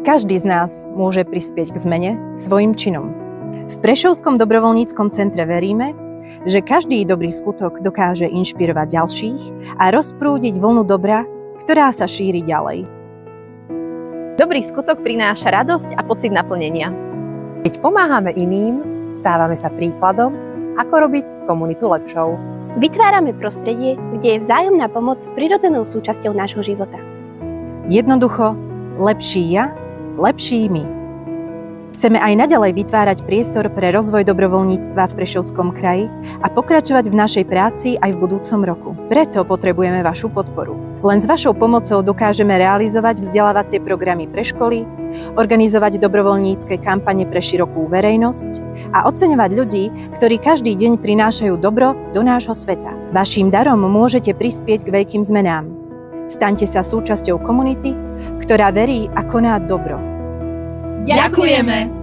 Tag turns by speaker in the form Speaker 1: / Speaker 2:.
Speaker 1: Každý z nás môže prispieť k zmene svojim činom. V Prešovskom dobrovoľníckom centre veríme, že každý dobrý skutok dokáže inšpirovať ďalších a rozprúdiť vlnu dobra, ktorá sa šíri ďalej.
Speaker 2: Dobrý skutok prináša radosť a pocit naplnenia.
Speaker 3: Keď pomáhame iným, stávame sa príkladom, ako robiť komunitu lepšou.
Speaker 4: Vytvárame prostredie, kde je vzájomná pomoc prirodzenou súčasťou nášho života.
Speaker 1: Jednoducho, lepší ja, lepší my. Chceme aj naďalej vytvárať priestor pre rozvoj dobrovoľníctva v Prešovskom kraji a pokračovať v našej práci aj v budúcom roku. Preto potrebujeme vašu podporu. Len s vašou pomocou dokážeme realizovať vzdelávacie programy pre školy, organizovať dobrovoľnícke kampane pre širokú verejnosť a oceňovať ľudí, ktorí každý deň prinášajú dobro do nášho sveta. Vaším darom môžete prispieť k veľkým zmenám. Staňte sa súčasťou komunity, ktorá verí a koná dobro.
Speaker 5: Ďakujeme!